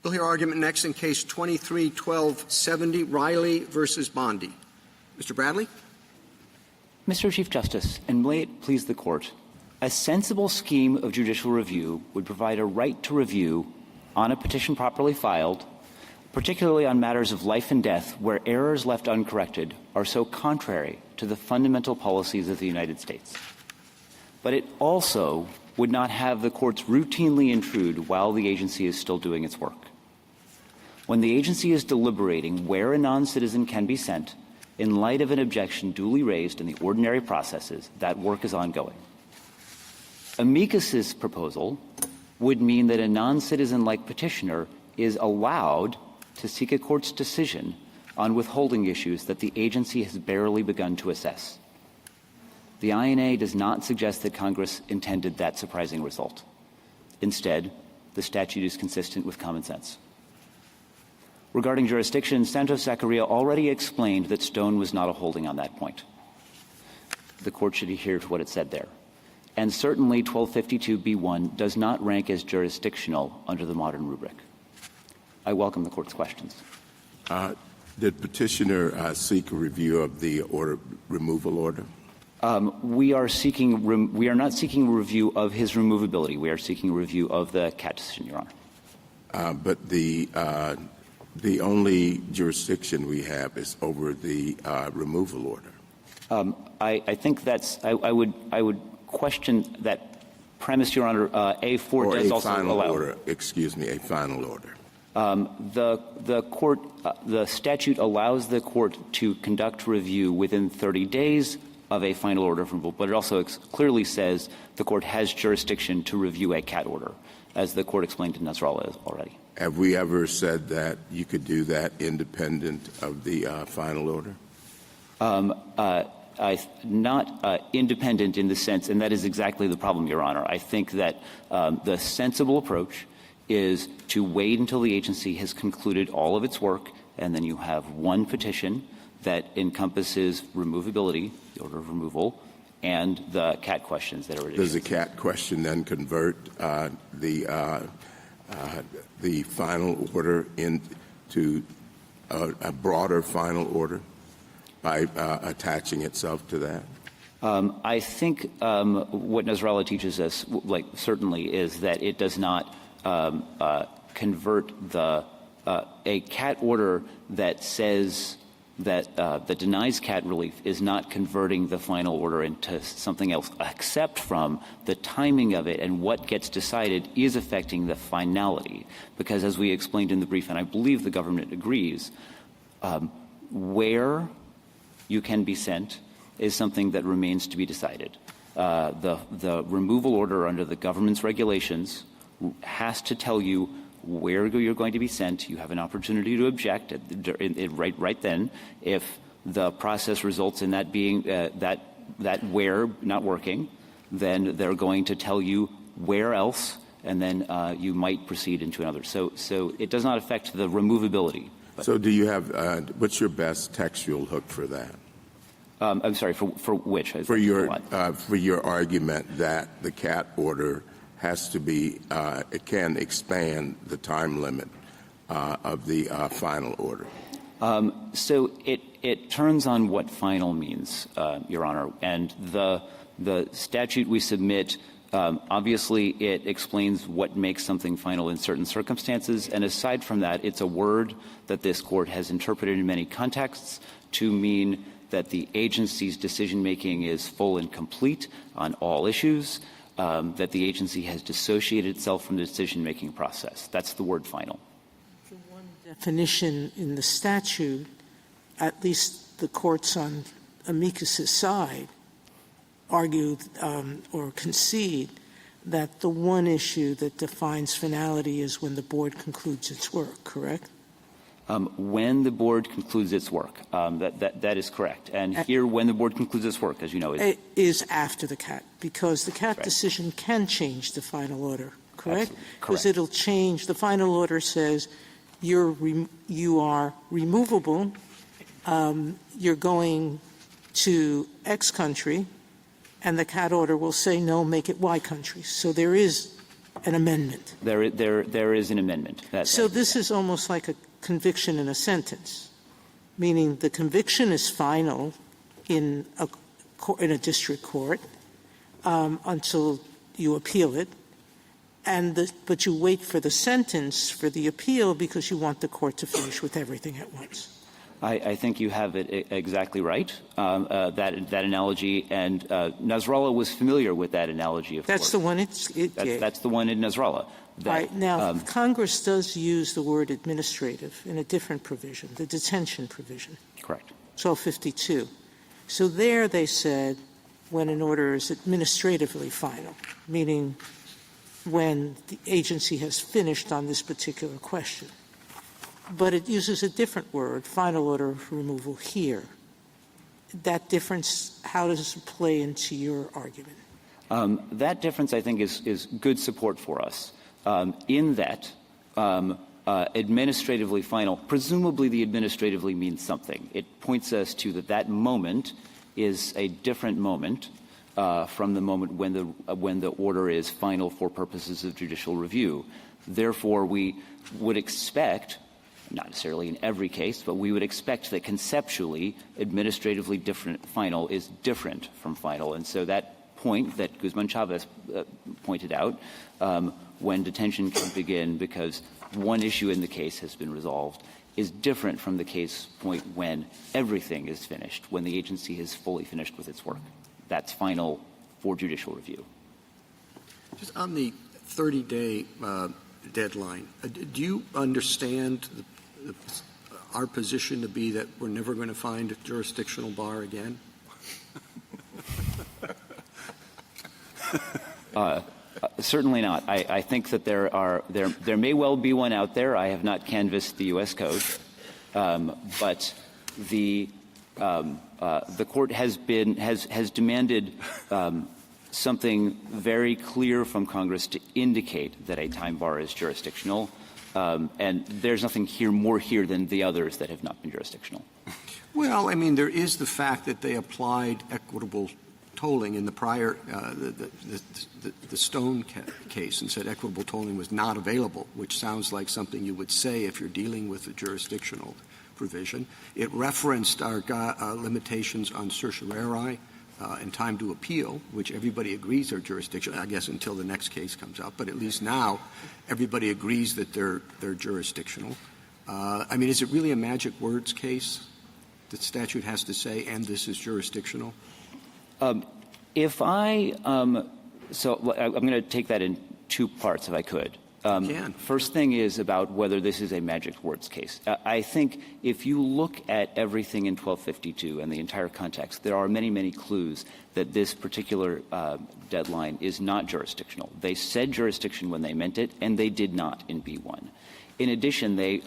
We'll hear argument next in Case 23-1270, Riley versus Bondi. Mr. Bradley? Mr. Chief Justice, and may it please the Court, a sensible scheme of judicial review would provide a right to review on a petition properly filed, particularly on matters of life and death where errors left uncorrected are so contrary to the fundamental policies of the United States. But it also would not have the courts routinely intrude while the agency is still doing its work. When the agency is deliberating where a non-citizen can be sent, in light of an objection duly raised in the ordinary processes, that work is ongoing. Amicus's proposal would mean that a non-citizen like petitioner is allowed to seek a court's decision on withholding issues that the agency has barely begun to assess. The INA does not suggest that Congress intended that surprising result. Instead, the statute is consistent with common sense. Regarding jurisdiction, Santos-Zachariah already explained that Stone was not a holding on that point. The Court should adhere to what it said there. And certainly 1252b1 does not rank as jurisdictional under the modern rubric. I welcome the Court's questions. Did Petitioner seek a review of the removal order? We are not seeking a review of his removability. We are seeking a review of the CAT decision, Your Honor. But the only jurisdiction we have is over the removal order. I think that's I would question that premise, Your Honor. A4 does also allow. A final order. The statute allows the court to conduct review within 30 days of a final order of removal, but it also clearly says the court has jurisdiction to review a CAT order, as the court explained in Nasrallah already. Have we ever said that you could do that independent of the final order? Not independent in the sense, and that is exactly the problem, Your Honor. I think that the sensible approach is to wait until the agency has concluded all of its work, and then you have one petition that encompasses removability, the order of removal, and the CAT questions that are raised. Does the CAT question then convert the final order into a broader final order by attaching itself to that? I think what Nasrallah teaches us, certainly, is that it does not convert a CAT order that says that denies CAT relief is not converting the final order into something else, except from the timing of it and what gets decided is affecting the finality. Because as we explained in the brief, and I believe the government agrees, where you can be sent is something that remains to be decided. The removal order under the government's regulations has to tell you where you're going to be sent. You have an opportunity to object right then. If the process results in that being that where not working, then they're going to tell you where else, and then you might proceed into another. So it does not affect the removability. So do you have what's your best textual hook for that? I'm sorry, for which? For your argument that the CAT order has to be, it can expand the time limit of the final order. So it turns on what final means, Your Honor. And the statute we submit, obviously it explains what makes something final in certain circumstances. And aside from that, it's a word that this Court has interpreted in many contexts to mean that the agency's decision-making is full and complete on all issues, that the agency has dissociated itself from the decision-making process. That's the word final. For one definition in the statute, at least the courts on amicus's side argue or concede that the one issue that defines finality is when the board concludes its work, correct? When the board concludes its work. That is correct. And here, when the board concludes its work, as you know, is after the CAT, because the CAT Correct. decision can change the final order, correct? Because Correct. it'll change. The final order says you are removable, you're going to X country, and the CAT order will say, no, make it Y country. So there is an amendment. There is an amendment. So this is almost like a conviction in a sentence, meaning the conviction is final in a district court until you appeal it, but you wait for the sentence for the appeal because you want the court to finish with everything at once. I think you have it exactly right, that analogy, and Nasrallah was familiar with that analogy, of That's course. the one That's the one in Nasrallah. Right. Now, Congress does use the word administrative in a different provision, the detention provision. Correct. 1252. So there they said when an order is administratively final, meaning when the agency has finished on this particular question. But it uses a different word, final order of removal here. That difference, how does it play into your argument? That difference, I think, is good support for us, in that administratively final, presumably the administratively means something. It points us to that moment is a different moment from the moment when the order is final for purposes of judicial review. Therefore, we would expect, not necessarily in every case, but we would expect that conceptually administratively different final is different from final. And so that point that Guzman Chavez pointed out, when detention can begin because one issue in the case has been resolved, is different from the case point when everything is finished, when the agency is fully finished with its work. That's final for judicial review. Just on the 30-day deadline, do you understand our position to be that we're never going to find a jurisdictional bar again? Certainly not. I think that there may well be one out there. I have not canvassed the U.S. Code, but the court has demanded something very clear from Congress to indicate that a time bar is jurisdictional, and there's nothing more here than the others that have not been jurisdictional. Well, I mean, there is the fact that they applied equitable tolling in the prior the Stone case and said equitable tolling was not available, which sounds like something you would say if you're dealing with a jurisdictional provision. It referenced our limitations on certiorari and time to appeal, which everybody agrees are jurisdictional, I guess, until the next case comes up. But at least now everybody agrees that they're jurisdictional. I mean, is it really a magic words case? The statute has to say, and this is jurisdictional? If I so I'm going to take that in two parts, if I could. First thing is about whether this is a magic words case. I think if you look at everything in 1252 and the entire context, there are many, many clues that this particular deadline is not jurisdictional. They said jurisdiction when they meant it, and they did not in B1. In addition, they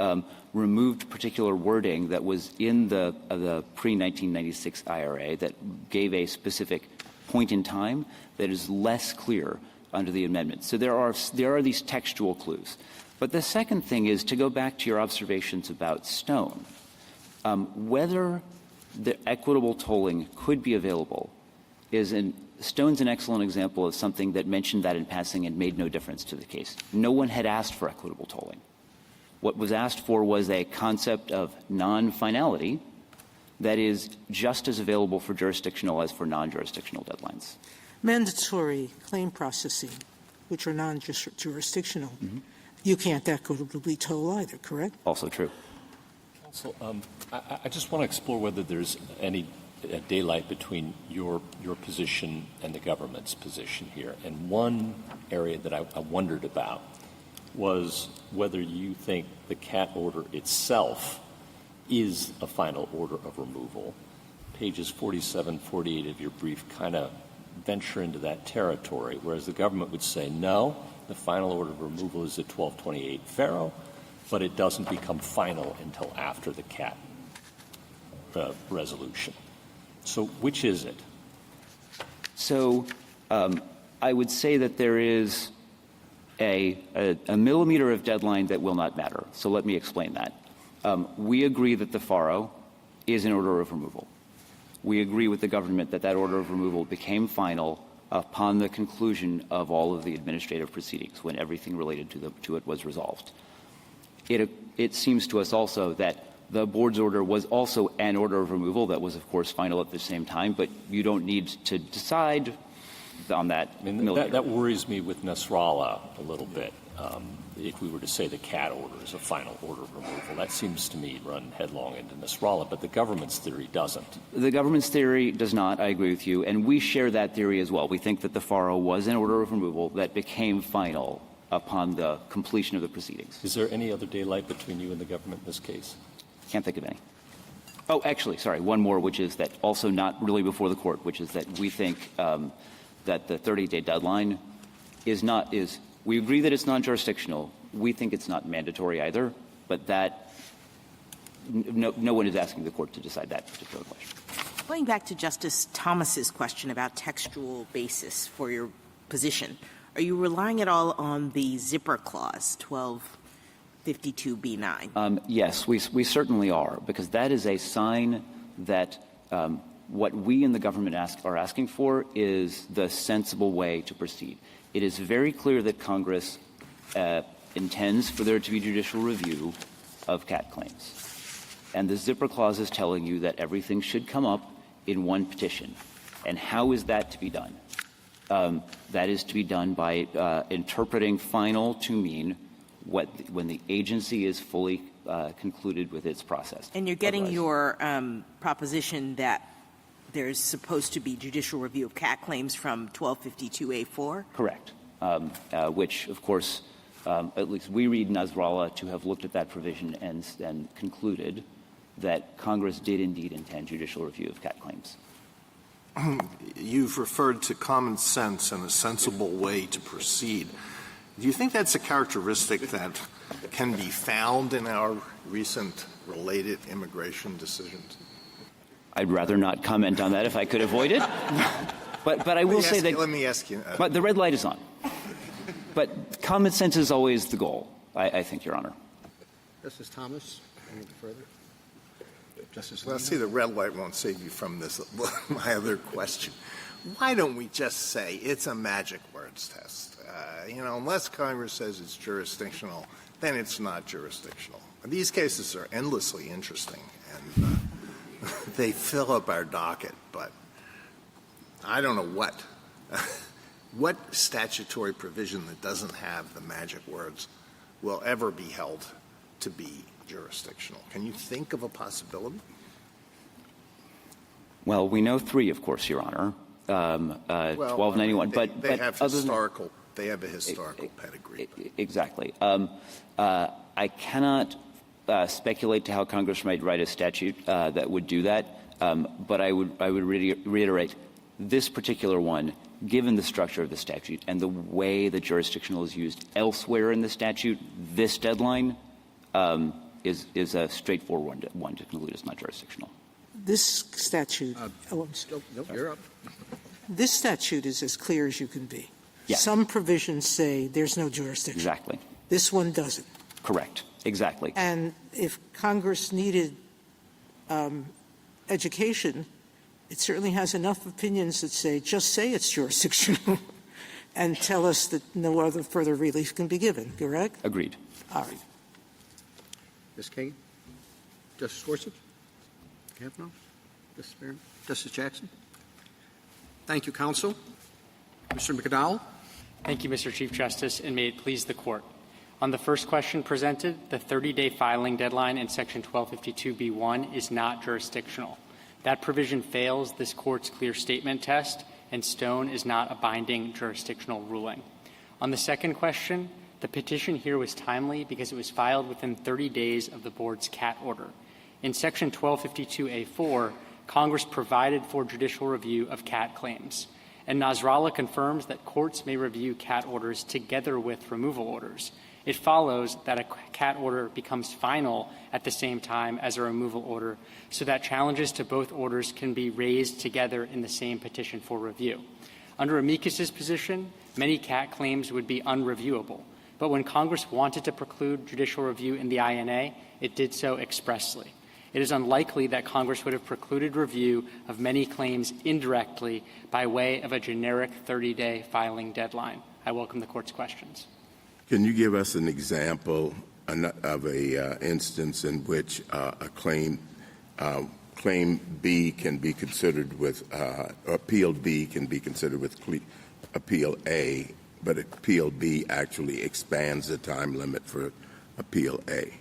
removed particular wording that was in the pre-1996 IRA that gave a specific point in time that is less clear under the amendment. So there are these textual clues. But the second thing is to go back to your observations about Stone. Whether the equitable tolling could be available Stone's an excellent example of something that mentioned that in passing and made no difference to the case. No one had asked for equitable tolling. What was asked for was a concept of non-finality that is just as available for jurisdictional as for non-jurisdictional deadlines. Mandatory claim processing, which are non-jurisdictional, you can't equitably toll either, correct? Also true. So I just want to explore whether there's any daylight between your position and the government's position here. And one area that I wondered about was whether you think the CAT order itself is a final order of removal. Pages 47, 48 of your brief kind of venture into that territory, whereas the government would say, no, the final order of removal is at 1228 Faro, but it doesn't become final until after the CAT resolution. So which is it? So I would say that there is a millimeter of deadline that will not matter. So let me explain that. We agree that the FARO is an order of removal. We agree with the government that that order of removal became final upon the conclusion of all of the administrative proceedings, when everything related to it was resolved. It seems to us also that the board's order was also an order of removal that was, of course, final at the same time, but you don't need to decide on that. I mean, that worries me with Nasrallah a little bit. If we were to say the CAT order is a final order of removal, that seems to me run headlong into Nasrallah, but the government's theory doesn't. The government's theory does not, I agree with you, and we share that theory as well. We think that the FARO was an order of removal that became final upon the completion of the proceedings. Is there any other daylight between you and the government in this case? Can't think of any. Oh, actually, sorry, one more, which is that also not really before the court, which is that we think that the 30-day deadline we agree that it's non-jurisdictional. We think it's not mandatory either, but that no one is asking the court to decide that particular question. Going back to Justice Thomas's question about textual basis for your position, are you relying at all on the zipper clause, 1252b9? Yes, we certainly are, because that is a sign that what we in the government are asking for is the sensible way to proceed. It is very clear that Congress intends for there to be judicial review of CAT claims. And the zipper clause is telling you that everything should come up in one petition. And how is that to be done? That is to be done by interpreting final to mean when the agency is fully concluded with its process. And you're getting your proposition that there's supposed to be judicial review of CAT claims from 1252A4? Correct. Which, of course, at least we read Nasrallah to have looked at that provision and concluded that Congress did indeed intend judicial review of CAT claims. You've referred to common sense and a sensible way to proceed. Do you think that's a characteristic that can be found in our recent related immigration decisions? I'd rather not comment on that if I could avoid it. But I will say that. Let me ask you. But the red light is on. But common sense is always the goal, I think, Your Honor. Justice Thomas, any further? Justice Well, see, the red light won't save you from this. My other question. Why don't we just say it's a magic words test? Unless Congress says it's jurisdictional, then it's not jurisdictional. These cases are endlessly interesting, and they fill up our docket, but I don't know what statutory provision that doesn't have the magic words will ever be held to be jurisdictional. Can you think of a possibility? Well, we know three, of course, Your Honor. 1291. They have historical. They have a historical pedigree. Exactly. I cannot speculate to how Congress might write a statute that would do that, but I would reiterate this particular one, given the structure of the statute and the way the jurisdictional is used elsewhere in the statute, this deadline is a straightforward one to conclude it's not jurisdictional. This statute, you're up. This statute is as clear as you can be. Yes. Some provisions say there's no jurisdiction. Exactly. This one doesn't. Correct. Exactly. And if Congress needed education, it certainly has enough opinions that just say it's jurisdictional and tell us that no other further relief can be given, correct? Agreed. All right. Ms. Kagan? Justice Gorsuch? Kavanaugh? Justice Barron? Justice Jackson? Thank you, counsel. Mr. McDowell? Thank you, Mr. Chief Justice, and may it please the Court. On the first question presented, the 30-day filing deadline in Section 1252b1 is not jurisdictional. That provision fails this Court's clear statement test, and Stone is not a binding jurisdictional ruling. On the second question, the petition here was timely because it was filed within 30 days of the Board's CAT order. In Section 1252a4, Congress provided for judicial review of CAT claims, and Nasrallah confirms that courts may review CAT orders together with removal orders. It follows that a CAT order becomes final at the same time as a removal order, so that challenges to both orders can be raised together in the same petition for review. Under amicus's position, many CAT claims would be unreviewable, but when Congress wanted to preclude judicial review in the INA, it did so expressly. it is unlikely that Congress would have precluded review of many claims indirectly by way of a generic 30-day filing deadline. I welcome the Court's questions. Can you give us an example of a instance in which a claim B can be considered with appeal B can be considered with appeal A, but appeal B actually expands the time limit for appeal A?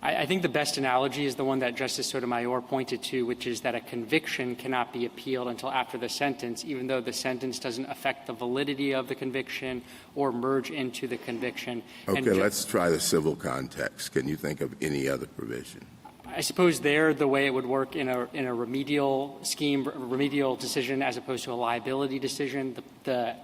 I think the best analogy is the one that Justice Sotomayor pointed to, which is that a conviction cannot be appealed until after the sentence, even though the sentence doesn't affect the validity of the conviction or merge into the conviction. Okay, let's try the civil context. Can you think of any other provision? I suppose there the way it would work in a remedial scheme, remedial decision as opposed to a liability decision, the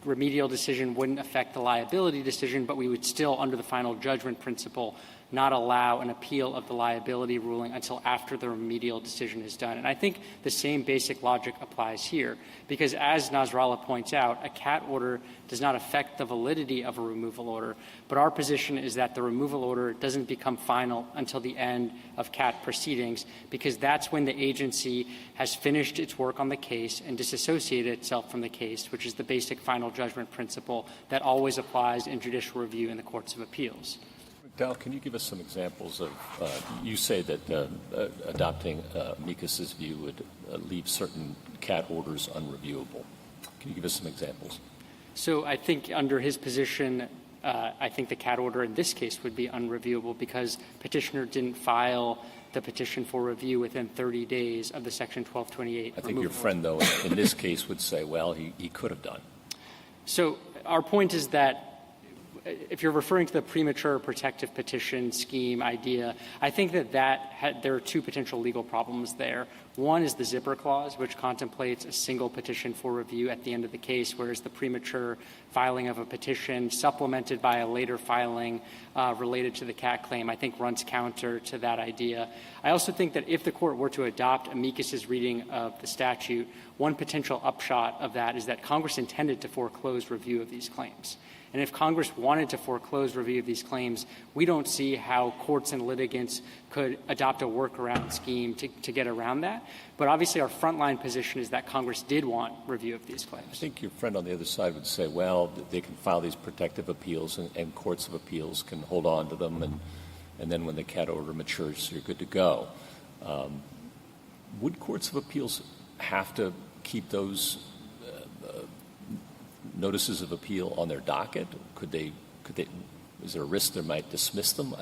remedial decision wouldn't affect the liability decision, but we would still, under the final judgment principle, not allow an appeal of the liability ruling until after the remedial decision is done. And I think the same basic logic applies here, because as Nasrallah points out, a CAT order does not affect the validity of a removal order, but our position is that the removal order doesn't become final until the end of CAT proceedings, because that's when the agency has finished its work on the case and disassociated itself from the case, which is the basic final judgment principle that always applies in judicial review in the courts of appeals. Dal, can you give us some examples of, you say that adopting Amicus's view would leave certain CAT orders unreviewable. Can you give us some examples? So I think under his position, I think the CAT order in this case would be unreviewable because Petitioner didn't file the petition for review within 30 days of the Section 1228 I think your friend, though, in this case would say, well, he could have done. So our point is that if you're referring to the premature protective petition scheme idea, I think that there are two potential legal problems there. One is the zipper clause, which contemplates a single petition for review at the end of the case, whereas the premature filing of a petition supplemented by a later filing related to the CAT claim, I think runs counter to that idea. I also think that if the Court were to adopt Amicus's reading of the statute, one potential upshot of that is that Congress intended to foreclose review of these claims. And if Congress wanted to foreclose review of these claims, we don't see how courts and litigants could adopt a workaround scheme to get around that. But obviously our frontline position is that Congress did want review of these claims. I think your friend on the other side would say, well, they can file these protective appeals and courts of appeals can hold on to them, and then when the CAT order matures, you're good to go. Would courts of appeals have to keep those notices of appeal on their docket? Could they, is there a risk they might dismiss them?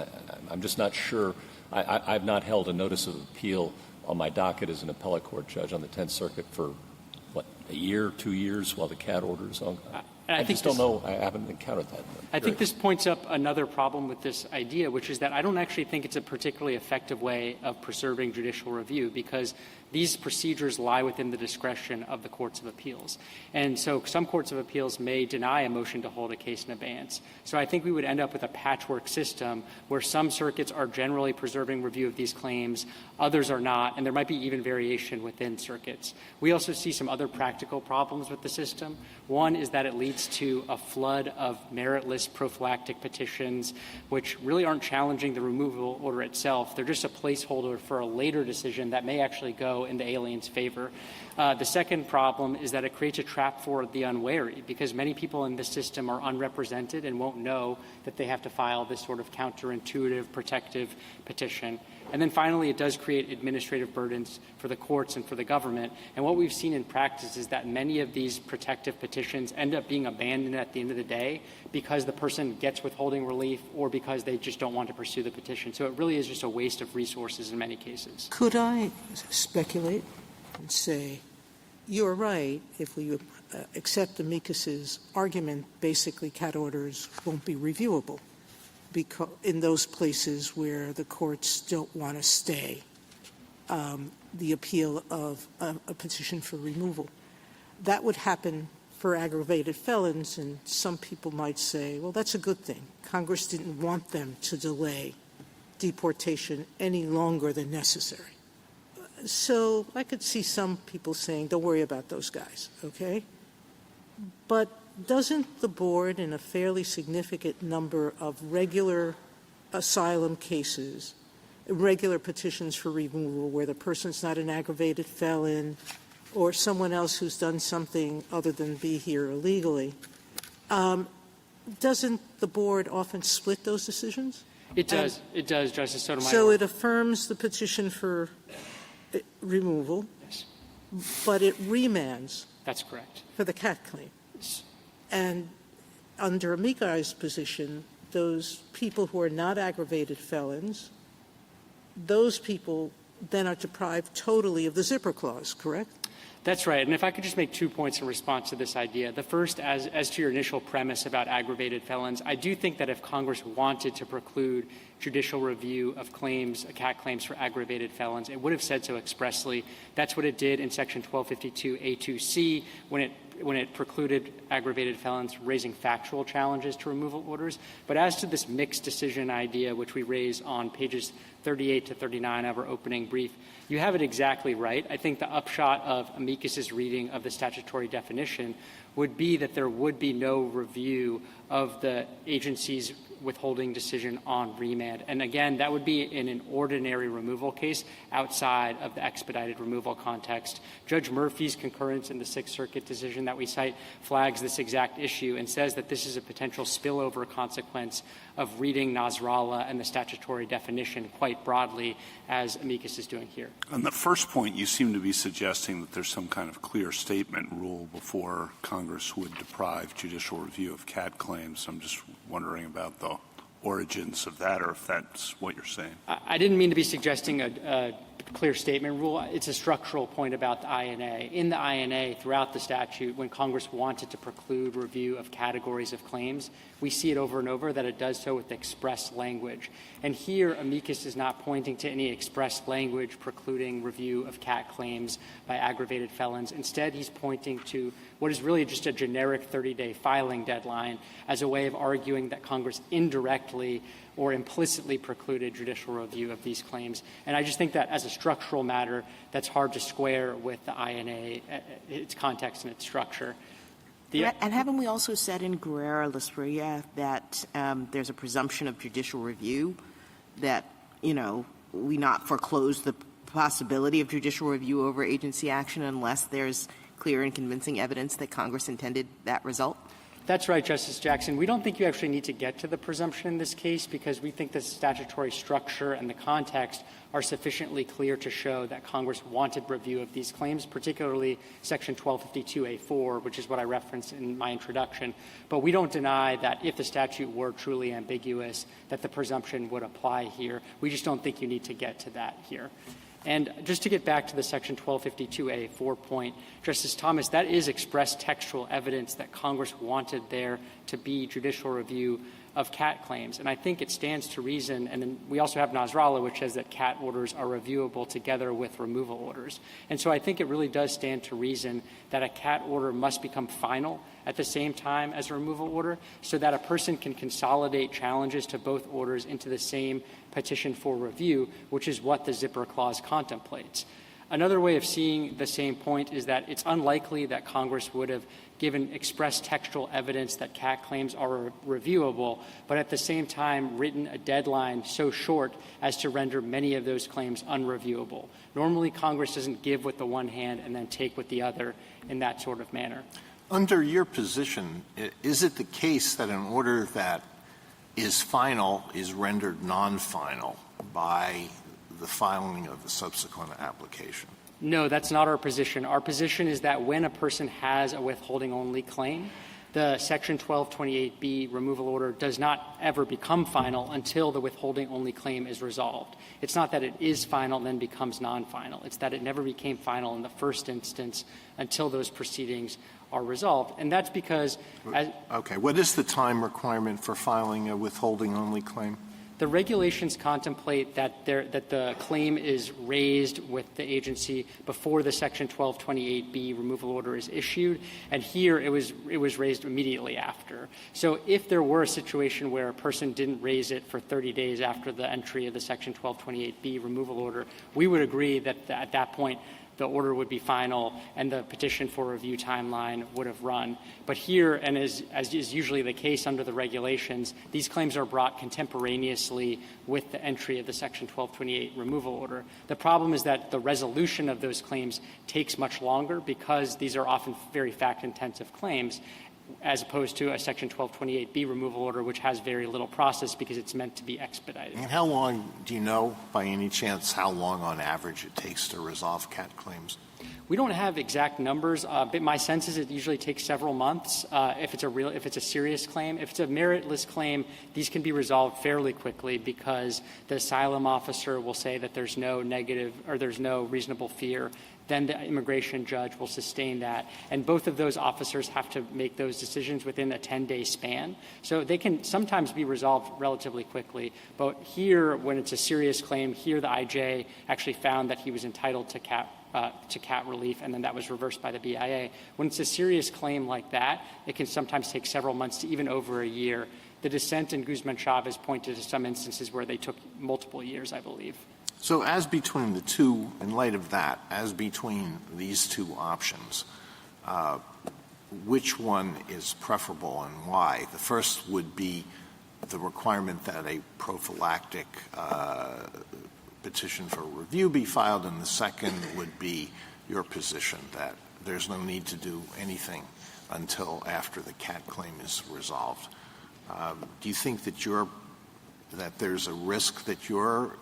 I'm just not sure. I've not held a notice of appeal on my docket as an appellate court judge on the 10th Circuit for, a year, 2 years while the CAT order is on? I just don't know. I haven't encountered that. I think this points up another problem with this idea, which is that I don't actually think it's a particularly effective way of preserving judicial review because these procedures lie within the discretion of the courts of appeals. And so some courts of appeals may deny a motion to hold a case in abeyance. So I think we would end up with a patchwork system where some circuits are generally preserving review of these claims, others are not, and there might be even variation within circuits. We also see some other practical problems with the system. One is that it leads to a flood of meritless prophylactic petitions, which really aren't challenging the removal order itself. They're just a placeholder for a later decision that may actually go in the alien's favor. The second problem is that it creates a trap for the unwary because many people in this system are unrepresented and won't know that they have to file this sort of counterintuitive protective petition. And then finally, it does create administrative burdens for the courts and for the government. And what we've seen in practice is that many of these protective petitions end up being abandoned at the end of the day because the person gets withholding relief or because they just don't want to pursue the petition. So it really is just a waste of resources in many cases. Could I speculate and say, you're right, if we accept Amicus's argument, basically CAT orders won't be reviewable because in those places where the courts don't want to stay the appeal of a petition for removal. That would happen for aggravated felons, and some people might say, well, that's a good thing. Congress didn't want them to delay deportation any longer than necessary. So I could see some people saying, don't worry about those guys, okay? But doesn't the board in a fairly significant number of regular asylum cases regular petitions for removal where the person's not an aggravated felon or someone else who's done something other than be here illegally, doesn't the board often split those decisions? It does. It does, Justice Sotomayor. So it affirms the petition for removal, Yes. but it remands That's correct. for the CAT claim. And under Amicai's position, those people who are not aggravated felons, those people then are deprived totally of the zipper clause, correct? That's right. And if I could just make 2 points in response to this idea. The first, as to your initial premise about aggravated felons, I do think that if Congress wanted to preclude judicial review of claims, CAT claims for aggravated felons, it would have said so expressly. That's what it did in Section 1252A2C when it precluded aggravated felons raising factual challenges to removal orders. But as to this mixed decision idea, which we raise on pages 38 to 39 of our opening brief, you have it exactly right. I think the upshot of amicus's reading of the statutory definition would be that there would be no review of the agency's withholding decision on remand. And again, that would be in an ordinary removal case outside of the expedited removal context. Judge Murphy's concurrence in the Sixth Circuit decision that we cite flags this exact issue and says that this is a potential spillover consequence of reading Nasrallah and the statutory definition quite broadly, as amicus is doing here. On the first point, you seem to be suggesting that there's some kind of clear statement rule before Congress would deprive judicial review of CAT claims. I'm just wondering about the origins of that, or if that's what you're saying. I didn't mean to be suggesting a clear statement rule. It's a structural point about the INA. In the INA, throughout the statute, when Congress wanted to preclude review of categories of claims, we see it over and over that it does so with express language. And here, amicus is not pointing to any express language precluding review of CAT claims by aggravated felons. Instead, he's pointing to what is really just a generic 30-day filing deadline as a way of arguing that Congress indirectly or implicitly precluded judicial review of these claims. And I just think that as a structural matter, that's hard to square with the INA, its context and its structure. And haven't we also said in Guerrero-Lasprilla that there's a presumption of judicial review, that, we not foreclose the possibility of judicial review over agency action unless there's clear and convincing evidence that Congress intended that result? That's right, Justice Jackson. We don't think you actually need to get to the presumption in this case because we think the statutory structure and the context are sufficiently clear to show that Congress wanted review of these claims, particularly Section 1252A4, which is what I referenced in my introduction. But we don't deny that if the statute were truly ambiguous, that the presumption would apply here. We just don't think you need to get to that here. And just to get back to the Section 1252A4 point, Justice Thomas, that is express textual evidence that Congress wanted there to be judicial review of CAT claims. And I think it stands to reason, and then we also have Nasrallah, which says that CAT orders are reviewable together with removal orders. And so I think it really does stand to reason that a CAT order must become final at the same time as a removal order so that a person can consolidate challenges to both orders into the same petition for review, which is what the zipper clause contemplates. Another way of seeing the same point is that it's unlikely that Congress would have given express textual evidence that CAT claims are reviewable, but at the same time written a deadline so short as to render many of those claims unreviewable. Normally, Congress doesn't give with the one hand and then take with the other in that sort of manner. Under your position, is it the case that an order that is final is rendered non-final by the filing of the subsequent application? No, that's not our position. Our position is that when a person has a withholding-only claim, the Section 1228B removal order does not ever become final until the withholding-only claim is resolved. It's not that it is final and then becomes non-final. It's that it never became final in the first instance until those proceedings are resolved. And that's because Okay. What is the time requirement for filing a withholding-only claim? the regulations contemplate that the claim is raised with the agency before the Section 1228B removal order is issued, and here it was raised immediately after. So if there were a situation where a person didn't raise it for 30 days after the entry of the Section 1228B removal order, we would agree that at that point the order would be final and the petition for review timeline would have run. But here, and as is usually the case under the regulations, these claims are brought contemporaneously with the entry of the Section 1228 removal order. The problem is that the resolution of those claims takes much longer because these are often very fact-intensive claims, as opposed to a Section 1228B removal order, which has very little process because it's meant to be expedited. And how long, do you know by any chance how long on average it takes to resolve CAT claims? We don't have exact numbers, but my sense is it usually takes several months if it's a serious claim. If it's a meritless claim, these can be resolved fairly quickly because the asylum officer will say that there's no negative or there's no reasonable fear. Then the immigration judge will sustain that. And both of those officers have to make those decisions within a 10-day span. So they can sometimes be resolved relatively quickly. But here, when it's a serious claim, here the IJ actually found that he was entitled to CAT relief, and then that was reversed by the BIA. When it's a serious claim like that, it can sometimes take several months to even over a year. The dissent in Guzman-Chavez pointed to some instances where they took multiple years, I believe. So as between the two, in light of that, as between these two options, which one is preferable and why? The first would be the requirement that a prophylactic petition for review be filed, and the second would be your position that there's no need to do anything until after the CAT claim is resolved. Do you think that there's a risk that your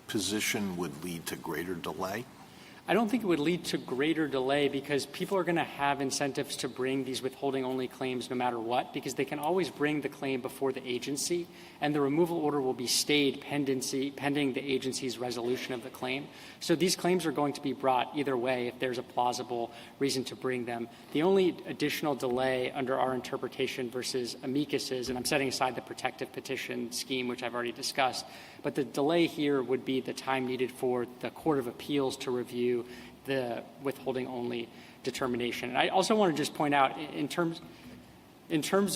position would lead to greater delay? I don't think it would lead to greater delay because people are going to have incentives to bring these withholding-only claims no matter what, because they can always bring the claim before the agency, and the removal order will be stayed pending the agency's resolution of the claim. So these claims are going to be brought either way if there's a plausible reason to bring them. The only additional delay under our interpretation versus amicus's, and I'm setting aside the protective petition scheme, which I've already discussed, but the delay here would be the time needed for the Court of Appeals to review the withholding-only determination. And I also want to just point out, in terms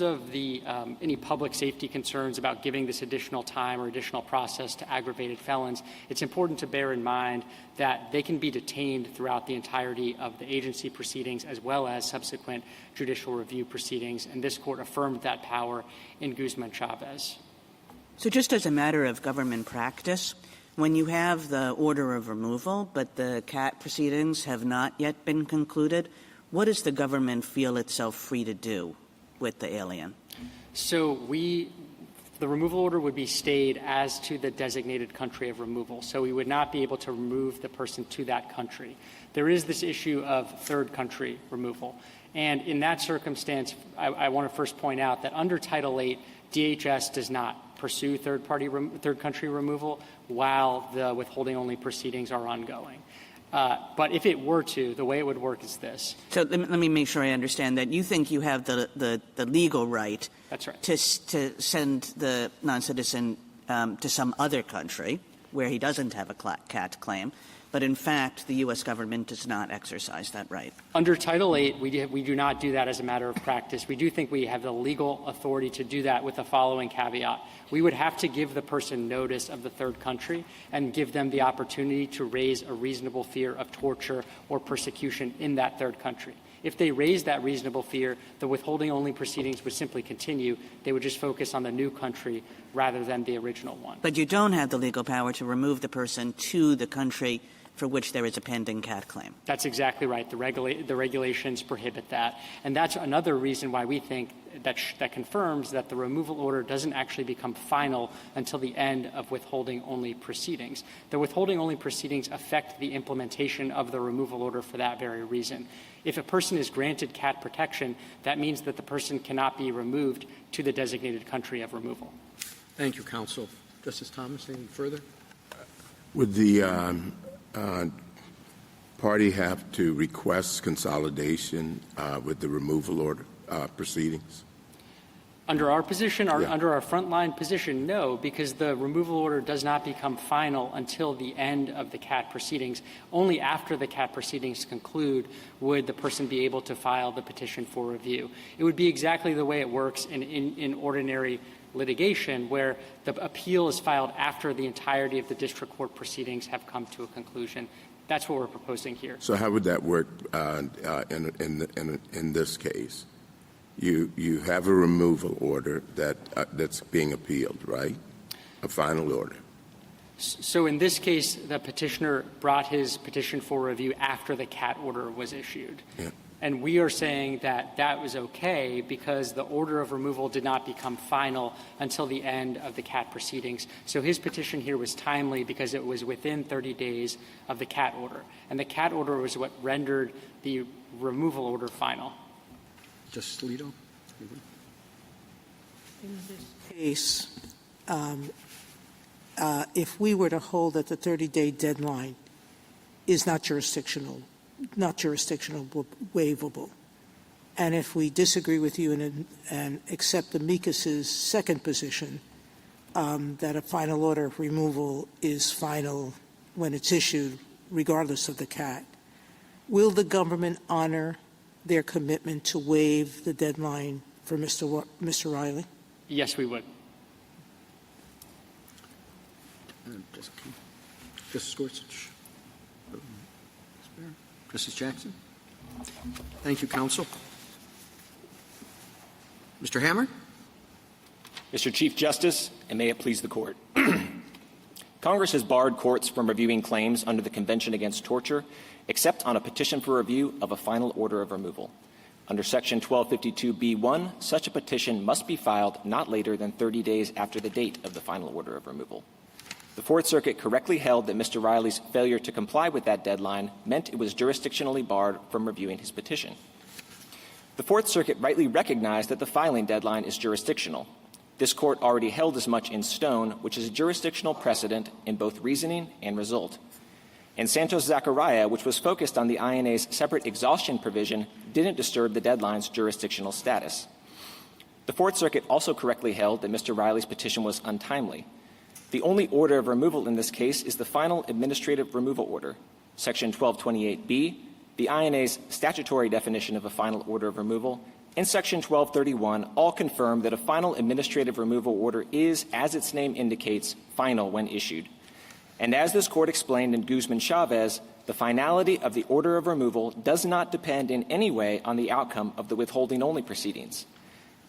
of the any public safety concerns about giving this additional time or additional process to aggravated felons, it's important to bear in mind that they can be detained throughout the entirety of the agency proceedings as well as subsequent judicial review proceedings, and this Court affirmed that power in Guzman-Chavez. So just as a matter of government practice, when you have the order of removal but the CAT proceedings have not yet been concluded, what does the government feel itself free to do with the alien? So the removal order would be stayed as to the designated country of removal. So we would not be able to remove the person to that country. There is this issue of third country removal. And in that circumstance, I want to first point out that under Title VIII, DHS does not pursue third country removal while the withholding-only proceedings are ongoing. But if it were to, the way it would work is this. So let me make sure I understand that. You think you have the legal right. That's right. To send the non-citizen to some other country where he doesn't have a CAT claim, but in fact the U.S. government does not exercise that right. Under Title VIII, we do not do that as a matter of practice. We do think we have the legal authority to do that with the following caveat. We would have to give the person notice of the third country and give them the opportunity to raise a reasonable fear of torture or persecution in that third country. If they raise that reasonable fear, the withholding-only proceedings would simply continue. They would just focus on the new country rather than the original one. But you don't have the legal power to remove the person to the country for which there is a pending CAT claim. That's exactly right. The regulations prohibit that. And that's another reason why we think that confirms that the removal order doesn't actually become final until the end of withholding-only proceedings. The withholding-only proceedings affect the implementation of the removal order for that very reason. If a person is granted CAT protection, that means that the person cannot be removed to the designated country of removal. Thank you, counsel. Justice Thomas, anything further? Would the party have to request consolidation with the removal order proceedings? Under our position, under our frontline position, no, because the removal order does not become final until the end of the CAT proceedings. Only after the CAT proceedings conclude would the person be able to file the petition for review. It would be exactly the way it works in ordinary litigation, where the appeal is filed after the entirety of the district court proceedings have come to a conclusion. That's what we're proposing here. So how would that work in this case? You have a removal order that's being appealed, right? A final order. So in this case, the petitioner brought his petition for review after the CAT order was issued. Yeah. And we are saying that that was okay because the order of removal did not become final until the end of the CAT proceedings. So his petition here was timely because it was within 30 days of the CAT order. And the CAT order was what rendered the removal order final. Justice Alito? In this case, if we were to hold that the 30-day deadline is not jurisdictional, waivable, and if we disagree with you and accept amicus's second position, that a final order of removal is final when it's issued, regardless of the CAT, will the government honor their commitment to waive the deadline for Mr. Riley? Yes, we would. Justice Gorsuch? Justice Jackson? Thank you, counsel. Mr. Hammer? Mr. Chief Justice, and may it please the Court. Congress has barred courts from reviewing claims under the Convention Against Torture except on a petition for review of a final order of removal. Under Section 1252b1, such a petition must be filed not later than 30 days after the date of the final order of removal. The Fourth Circuit correctly held that Mr. Riley's failure to comply with that deadline meant it was jurisdictionally barred from reviewing his petition. The Fourth Circuit rightly recognized that the filing deadline is jurisdictional. This Court already held as much in Stone, which is a jurisdictional precedent in both reasoning and result. And Santos-Zachariah, which was focused on the INA's separate exhaustion provision, didn't disturb the deadline's jurisdictional status. The Fourth Circuit also correctly held that Mr. Riley's petition was untimely. The only order of removal in this case is the final administrative removal order. Section 1228b, the INA's statutory definition of a final order of removal, and Section 1231 all confirm that a final administrative removal order is, as its name indicates, final when issued. And as this Court explained in Guzman-Chavez, the finality of the order of removal does not depend in any way on the outcome of the withholding-only proceedings.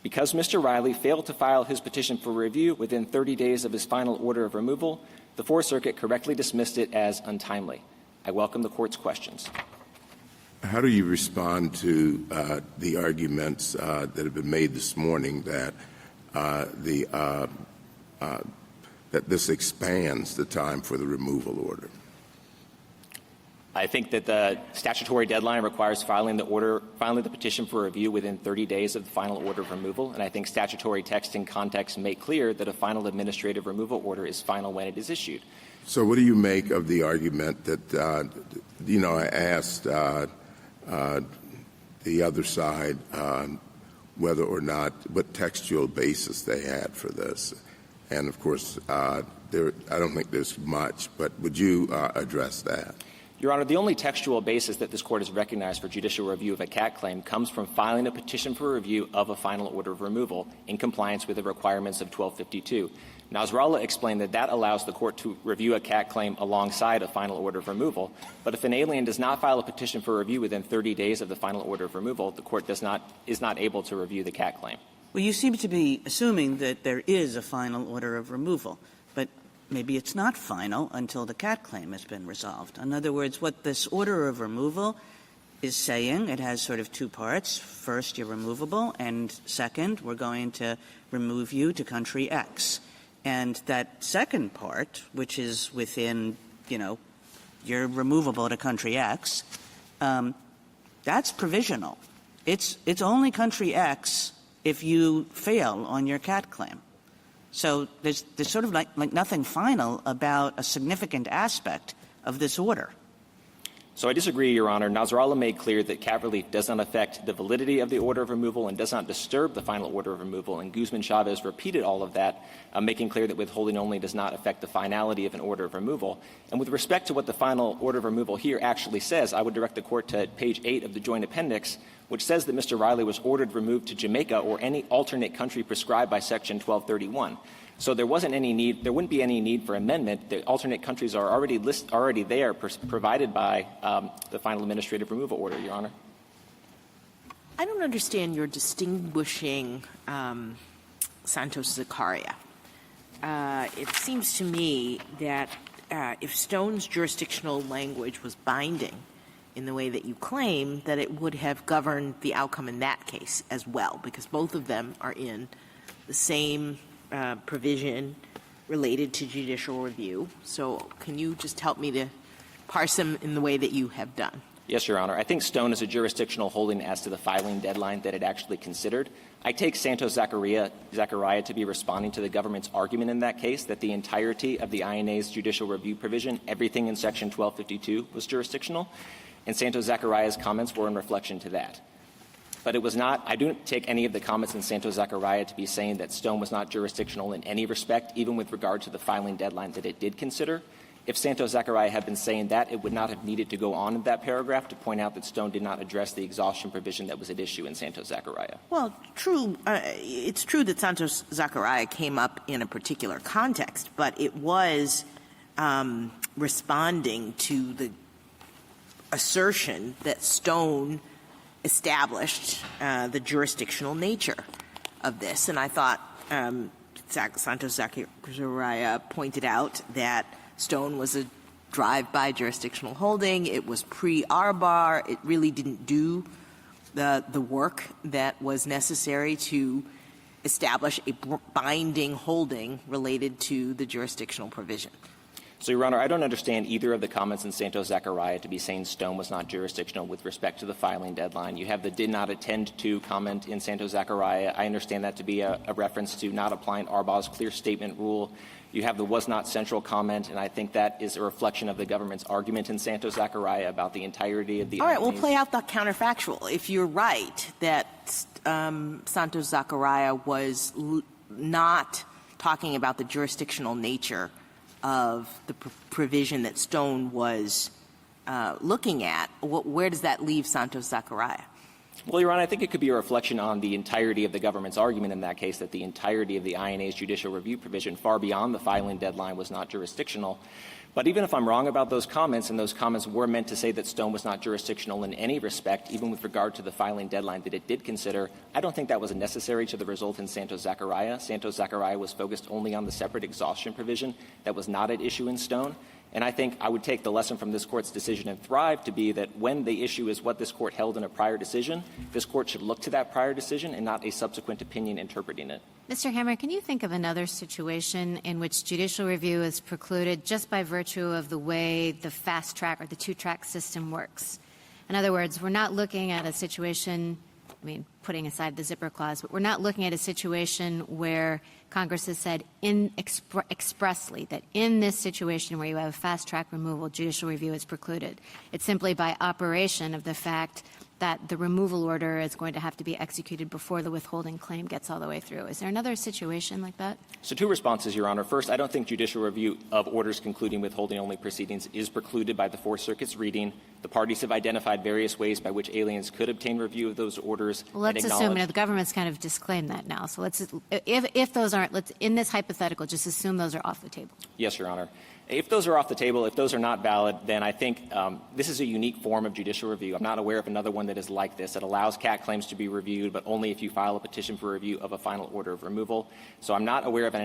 Because Mr. Riley failed to file his petition for review within 30 days of his final order of removal, the Fourth Circuit correctly dismissed it as untimely. I welcome the Court's questions. How do you respond to the arguments that have been made this morning that that this expands the time for the removal order? I think that the statutory deadline requires filing the petition for review within 30 days of the final order of removal, and I think statutory text and context make clear that a final administrative removal order is final when it is issued. So what do you make of the argument that, I asked the other side whether or not, what textual basis they had for this? And, of course, I don't think there's much, but would you address that? Your Honor, the only textual basis that this Court has recognized for judicial review of a CAT claim comes from filing a petition for review of a final order of removal in compliance with the requirements of 1252. Nasrallah explained that that allows the Court to review a CAT claim alongside a final order of removal, but if an alien does not file a petition for review within 30 days of the final order of removal, the Court is not able to review the CAT claim. Well, you seem to be assuming that there is a final order of removal, but maybe it's not final until the CAT claim has been resolved. In other words, what this order of removal is saying, it has sort of two parts. First, you're removable, and second, we're going to remove you to country X. And that second part, which is within, you're removable to country X, that's provisional. It's only country X if you fail on your CAT claim. So there's sort of like nothing final about a significant aspect of this order. So I disagree, Your Honor. Nasrallah made clear that CAT relief does not affect the validity of the order of removal and does not disturb the final order of removal. And Guzman-Chavez repeated all of that, making clear that withholding only does not affect the finality of an order of removal. And with respect to what the final order of removal here actually says, I would direct the Court to page 8 of the Joint Appendix, which says that Mr. Riley was ordered removed to Jamaica or any alternate country prescribed by Section 1231. So there wasn't any need, there wouldn't be any need for amendment. The alternate countries are already there, provided by the final administrative removal order, Your Honor. I don't understand your distinguishing Santos-Zakaria. It seems to me that if Stone's jurisdictional language was binding in the way that you claim, that it would have governed the outcome in that case as well, because both of them are in the same provision related to judicial review. So can you just help me to parse them in the way that you have done? Yes, Your Honor. I think Stone is a jurisdictional holding as to the filing deadline that it actually considered. I take Santos-Zakaria to be responding to the government's argument in that case that the entirety of the INA's judicial review provision, everything in Section 1252, was jurisdictional, and Santos-Zakaria's comments were in reflection to that. But it was not – I don't take any of the comments in Santos-Zakaria to be saying that Stone was not jurisdictional in any respect, even with regard to the filing deadline that it did consider. If Santos-Zakaria had been saying that, it would not have needed to go on in that paragraph to point out that Stone did not address the exhaustion provision that was at issue in Santos-Zakaria. Well, true. It's true that Santos-Zakaria came up in a particular context, but it was responding to the assertion that Stone established the jurisdictional nature of this. And I thought Santos-Zakaria pointed out that Stone was a drive-by jurisdictional holding. It was pre-Arbar. It really didn't do the work that was necessary to establish a binding holding related to the jurisdictional provision. So, Your Honor, I don't understand either of the comments in Santos-Zakaria to be saying Stone was not jurisdictional with respect to the filing deadline. You have the did not attend to comment in Santos-Zakaria. I understand that to be a reference to not applying Arbar's clear statement rule. You have the was not central comment, and I think that is a reflection of the government's argument in Santos-Zakaria about the entirety of the— All right, we'll play out the counterfactual. If you're right that Santos-Zakaria was not talking about the jurisdictional nature of the provision that Stone was looking at, where does that leave Santos-Zakaria? Well, Your Honor, I think it could be a reflection on the entirety of the government's argument in that case, that the entirety of the INA's judicial review provision, far beyond the filing deadline, was not jurisdictional. But even if I'm wrong about those comments, and those comments were meant to say that Stone was not jurisdictional in any respect, even with regard to the filing deadline that it did consider, I don't think that was necessary to the result in Santos-Zakaria. Santos-Zakaria was focused only on the separate exhaustion provision that was not at issue in Stone. And I think I would take the lesson from this Court's decision in Thrive to be that when the issue is what this Court held in a prior decision, this Court should look to that prior decision and not a subsequent opinion interpreting it. Mr. Hammer, can you think of another situation in which judicial review is precluded just by virtue of the way the fast track or the two-track system works? In other words, we're not looking at a situation, I mean, putting aside the zipper clause, but we're not looking at a situation where Congress has said expressly that in this situation where you have a fast-track removal, judicial review is precluded. It's simply by operation of the fact that the removal order is going to have to be executed before the withholding claim gets all the way through. Is there another situation like that? So two responses, Your Honor. First, I don't think judicial review of orders concluding withholding-only proceedings is precluded by the Fourth Circuit's reading. The parties have identified various ways by which aliens could obtain review of those orders. Well, let's assume the government's kind of disclaimed that now. So let's, if those aren't, let's in this hypothetical, just assume those are off the table. Yes, Your Honor. If those are off the table, if those are not valid, then I think this is a unique form of judicial review. I'm not aware of another one that is like this. It allows CAT claims to be reviewed, but only if you file a petition for review of a final order of removal. So I'm not aware of an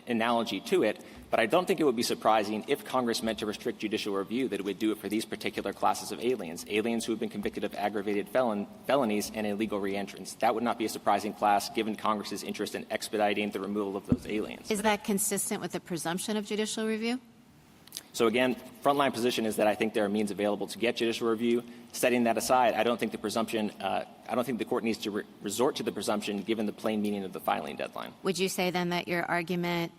analogy to it, but I don't think it would be surprising if Congress meant to restrict judicial review that it would do it for these particular classes of aliens who have been convicted of aggravated felonies and illegal reentrance. That would not be a surprising class given Congress's interest in expediting the removal of those aliens. Is that consistent with the presumption of judicial review? So again, frontline position is that I think there are means available to get judicial review. Setting that aside, I don't think the presumption, I don't think the Court needs to resort to the presumption given the plain meaning of the filing deadline. Would you say then that your argument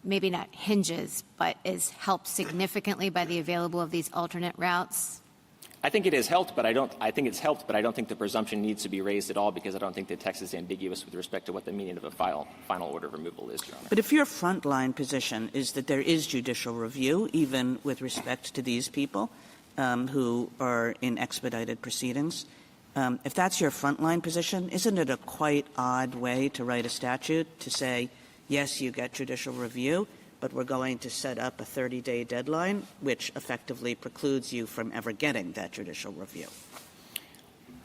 maybe not hinges, but is helped significantly by the available of these alternate routes? I think it has helped, but I don't think the presumption needs to be raised at all because I don't think the text is ambiguous with respect to what the meaning of a final order of removal is, Your Honor. But if your frontline position is that there is judicial review, even with respect to these people who are in expedited proceedings, if that's your frontline position, isn't it a quite odd way to write a statute to say yes, you get judicial review, but we're going to set up a 30-day deadline, which effectively precludes you from ever getting that judicial review.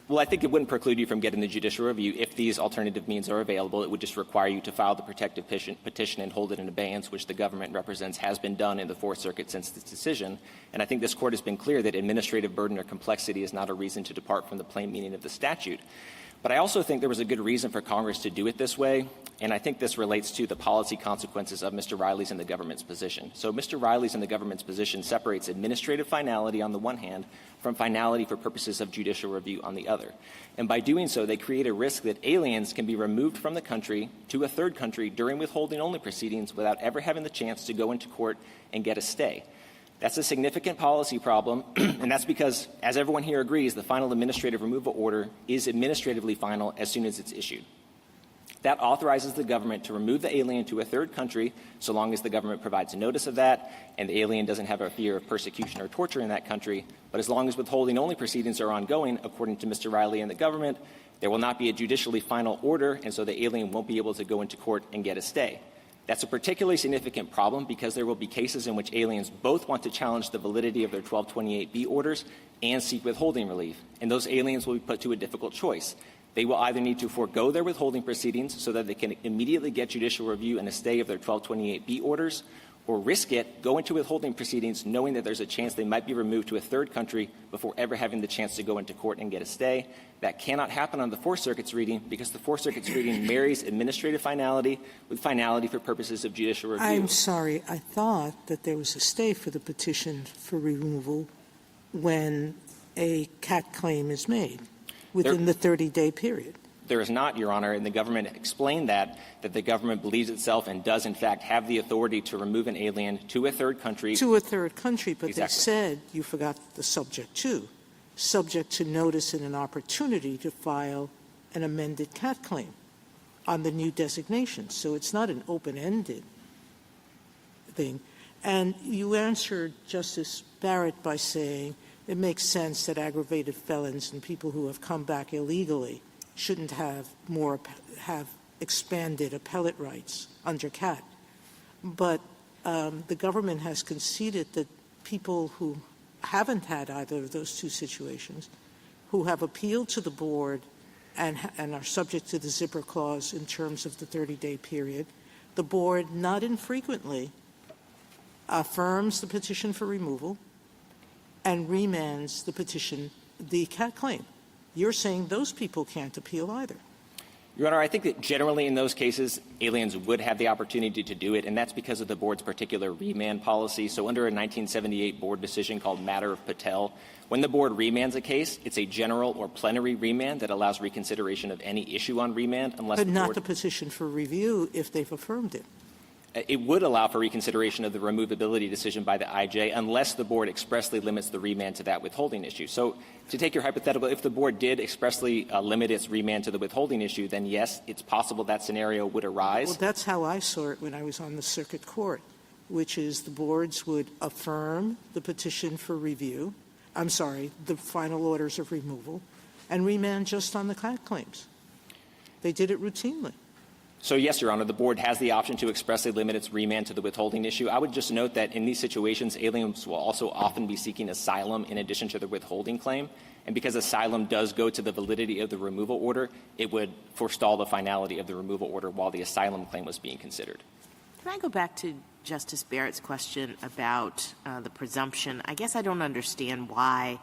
Well, I think it wouldn't preclude you from getting the judicial review if these alternative means are available. It would just require you to file the protective petition and hold it in abeyance, which the government represents has been done in the Fourth Circuit since this decision. And I think this Court has been clear that administrative burden or complexity is not a reason to depart from the plain meaning of the statute. But I also think there was a good reason for Congress to do it this way, and I think this relates to the policy consequences of Mr. Riley's and the government's position. So Mr. Riley's and the government's position separates administrative finality on the one hand from finality for purposes of judicial review on the other. And by doing so, they create a risk that aliens can be removed from the country to a third country during withholding-only proceedings without ever having the chance to go into court and get a stay. That's a significant policy problem, and that's because, as everyone here agrees, the final administrative removal order is administratively final as soon as it's issued. That authorizes the government to remove the alien to a third country so long as the government provides notice of that and the alien doesn't have a fear of persecution or torture in that country. But as long as withholding-only proceedings are ongoing, according to Mr. Riley and the government, there will not be a judicially final order, and so the alien won't be able to go into court and get a stay. That's a particularly significant problem because there will be cases in which aliens both want to challenge the validity of their 1228B orders and seek withholding relief, and those aliens will be put to a difficult choice. They will either need to forego their withholding proceedings so that they can immediately get judicial review and a stay of their 1228B orders, or risk it, go into withholding proceedings knowing that there's a chance they might be removed to a third country before ever having the chance to go into court and get a stay. That cannot happen on the Fourth Circuit's reading because the Fourth Circuit's reading marries administrative finality with finality for purposes of judicial review. I'm sorry. I thought that there was a stay for the petition for removal when a CAT claim is made within the 30-day period. There is not, Your Honor, and the government explained that the government believes itself and does, in fact, have the authority to remove an alien to a third country. To a third country, but Exactly. they said, you forgot the subject to notice and an opportunity to file an amended CAT claim on the new designation. So it's not an open-ended thing. And you answered Justice Barrett by saying it makes sense that aggravated felons and people who have come back illegally shouldn't have expanded appellate rights under CAT. But the government has conceded that people who haven't had either of those two situations, who have appealed to the board and are subject to the zipper clause in terms of the 30-day period, the board not infrequently affirms the petition for removal and remands the CAT claim. You're saying those people can't appeal either. Your Honor, I think that generally in those cases, aliens would have the opportunity to do it, and that's because of the board's particular remand policy. So under a 1978 board decision called Matter of Patel, when the board remands a case, it's a general or plenary remand that allows reconsideration of any issue on remand unless But the not board the petition for review if they've affirmed it. It would allow for reconsideration of the removability decision by the IJ unless the board expressly limits the remand to that withholding issue. So to take your hypothetical, if the board did expressly limit its remand to the withholding issue, then yes, it's possible that scenario would arise. Well, that's how I saw it when I was on the circuit court, which is the boards would affirm the petition for review, the final orders of removal, and remand just on the CAT claims. They did it routinely. So yes, Your Honor, the board has the option to expressly limit its remand to the withholding issue. I would just note that in these situations, aliens will also often be seeking asylum in addition to the withholding claim. And because asylum does go to the validity of the removal order, it would forestall the finality of the removal order while the asylum claim was being considered. Can I go back to Justice Barrett's question about the presumption? I guess I don't understand why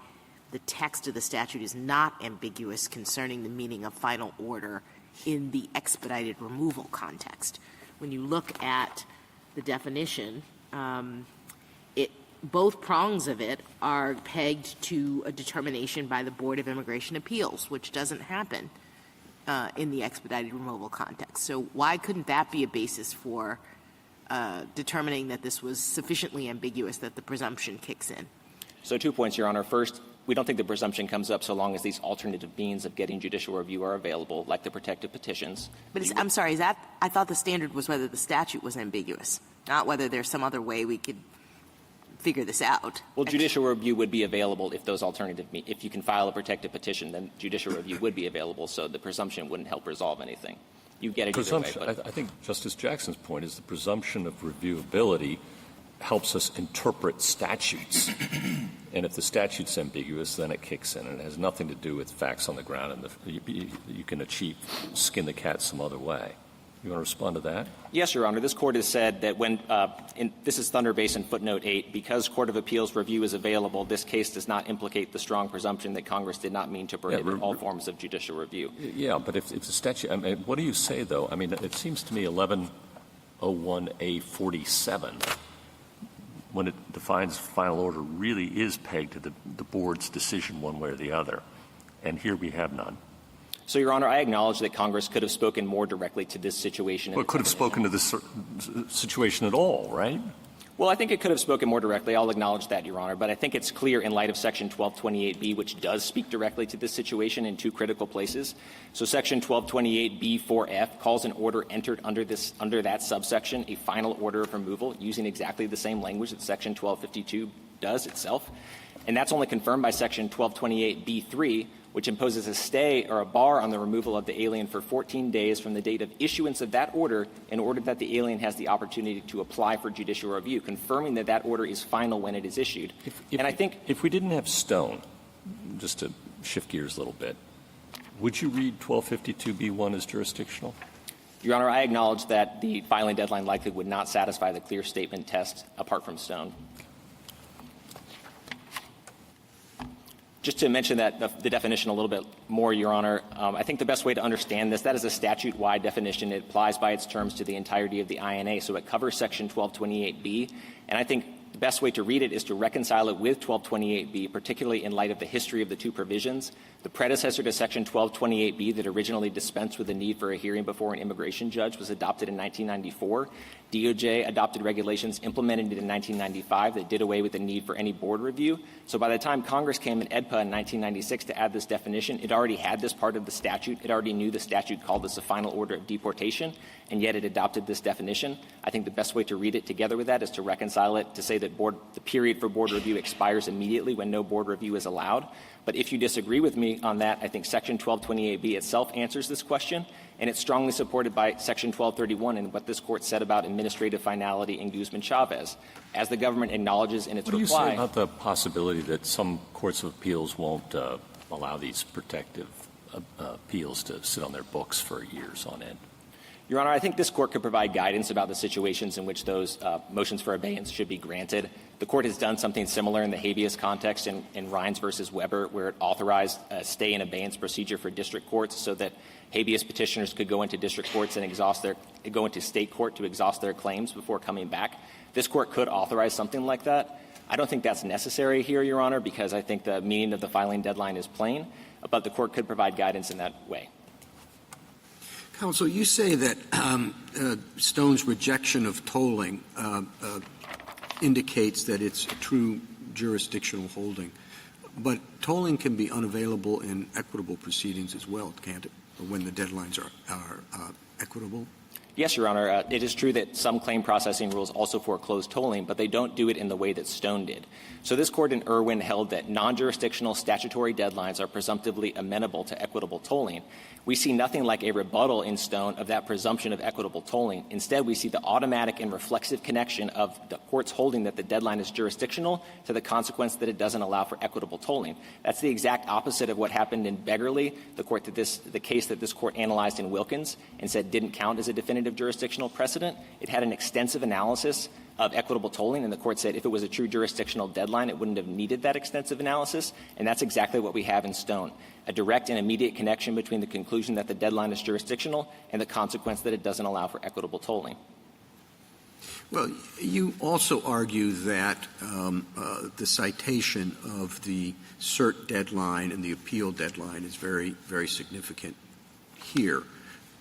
the text of the statute is not ambiguous concerning the meaning of final order in the expedited removal context. When you look at the definition, both prongs of it are pegged to a determination by the Board of Immigration Appeals, which doesn't happen in the expedited removal context. So why couldn't that be a basis for determining that this was sufficiently ambiguous that the presumption kicks in? So 2 points, Your Honor. First, we don't think the presumption comes up so long as these alternative means of getting judicial review are available, like the protective petitions. But I'm sorry, I thought the standard was whether the statute was ambiguous, not whether there's some other way we could figure this out. Well, judicial review would be available if those alternative if you can file a protective petition, then judicial review would be available, so the presumption wouldn't help resolve anything. you get it either way. Presumption. I think Justice Jackson's point is the presumption of reviewability helps us interpret statutes. And if the statute's ambiguous, then it kicks in, and it has nothing to do with facts on the ground, and you can skin the cat some other way. You want to respond to that? Yes, Your Honor. This Court has said that when this is Thunder Basin footnote 8, because Court of Appeals review is available, this case does not implicate the strong presumption that Congress did not mean to prohibit all forms of judicial review. Yeah, but if it's a statute, I mean, what do you say, though? I mean, it seems to me 1101A47, when it defines final order, really is pegged to the board's decision one way or the other. And here we have none. So, Your Honor, I acknowledge that Congress could have spoken more directly to this situation. Well, it could have spoken to this situation at all, right? Well, I think it could have spoken more directly. I'll acknowledge that, Your Honor. But I think it's clear in light of Section 1228B, which does speak directly to this situation in two critical places. So Section 1228B4F calls an order entered under that subsection a final order of removal, using exactly the same language that Section 1252 does itself. And that's only confirmed by Section 1228B3, which imposes a stay or a bar on the removal of the alien for 14 days from the date of issuance of that order in order that the alien has the opportunity to apply for judicial review, confirming that that order is final when it is issued. If we didn't have Stone, just to shift gears a little bit, would you read 1252B1 as jurisdictional? Your Honor, I acknowledge that the filing deadline likely would not satisfy the clear statement test apart from Stone. Just to mention that the definition a little bit more, Your Honor, I think the best way to understand this, that is a statute-wide definition. It applies by its terms to the entirety of the INA, so it covers Section 1228B. And I think the best way to read it is to reconcile it with 1228B, particularly in light of the history of the two provisions. The predecessor to Section 1228B that originally dispensed with the need for a hearing before an immigration judge was adopted in 1994. DOJ adopted regulations implemented in 1995 that did away with the need for any board review. So by the time Congress came in AEDPA in 1996 to add this definition, it already had this part of the statute. It already knew the statute called this a final order of deportation, and yet it adopted this definition. I think the best way to read it together with that is to reconcile it to say that the period for board review expires immediately when no board review is allowed. But if you disagree with me on that, I think Section 1228B itself answers this question, and it's strongly supported by Section 1231 and what this Court said about administrative finality in Guzman-Chavez. As the government acknowledges in its reply. What do you say about the possibility that some courts of appeals won't allow these protective appeals to sit on their books for years on end? Your Honor, I think this Court could provide guidance about the situations in which those motions for abeyance should be granted. The Court has done something similar in the habeas context in Rines v. Weber, where it authorized a stay in abeyance procedure for district courts so that habeas petitioners could go into district courts and go into state court to exhaust their claims before coming back. This Court could authorize something like that. I don't think that's necessary here, Your Honor, because I think the meaning of the filing deadline is plain, but the Court could provide guidance in that way. Counsel, you say that Stone's rejection of tolling indicates that it's a true jurisdictional holding. But tolling can be unavailable in equitable proceedings as well, can't it, when the deadlines are equitable? Yes, Your Honor. It is true that some claim processing rules also foreclose tolling, but they don't do it in the way that Stone did. So this Court in Irwin held that non-jurisdictional statutory deadlines are presumptively amenable to equitable tolling. We see nothing like a rebuttal in Stone of that presumption of equitable tolling. Instead, we see the automatic and reflexive connection of the Court's holding that the deadline is jurisdictional to the consequence that it doesn't allow for equitable tolling. That's the exact opposite of what happened in Beggarly, the case that this Court analyzed in Wilkins and said didn't count as a definitive jurisdictional precedent. It had an extensive analysis of equitable tolling, and the Court said if it was a true jurisdictional deadline, it wouldn't have needed that extensive analysis, and that's exactly what we have in Stone, a direct and immediate connection between the conclusion that the deadline is jurisdictional and the consequence that it doesn't allow for equitable tolling. Well, you also argue that the citation of the cert deadline and the appeal deadline is very, very significant here.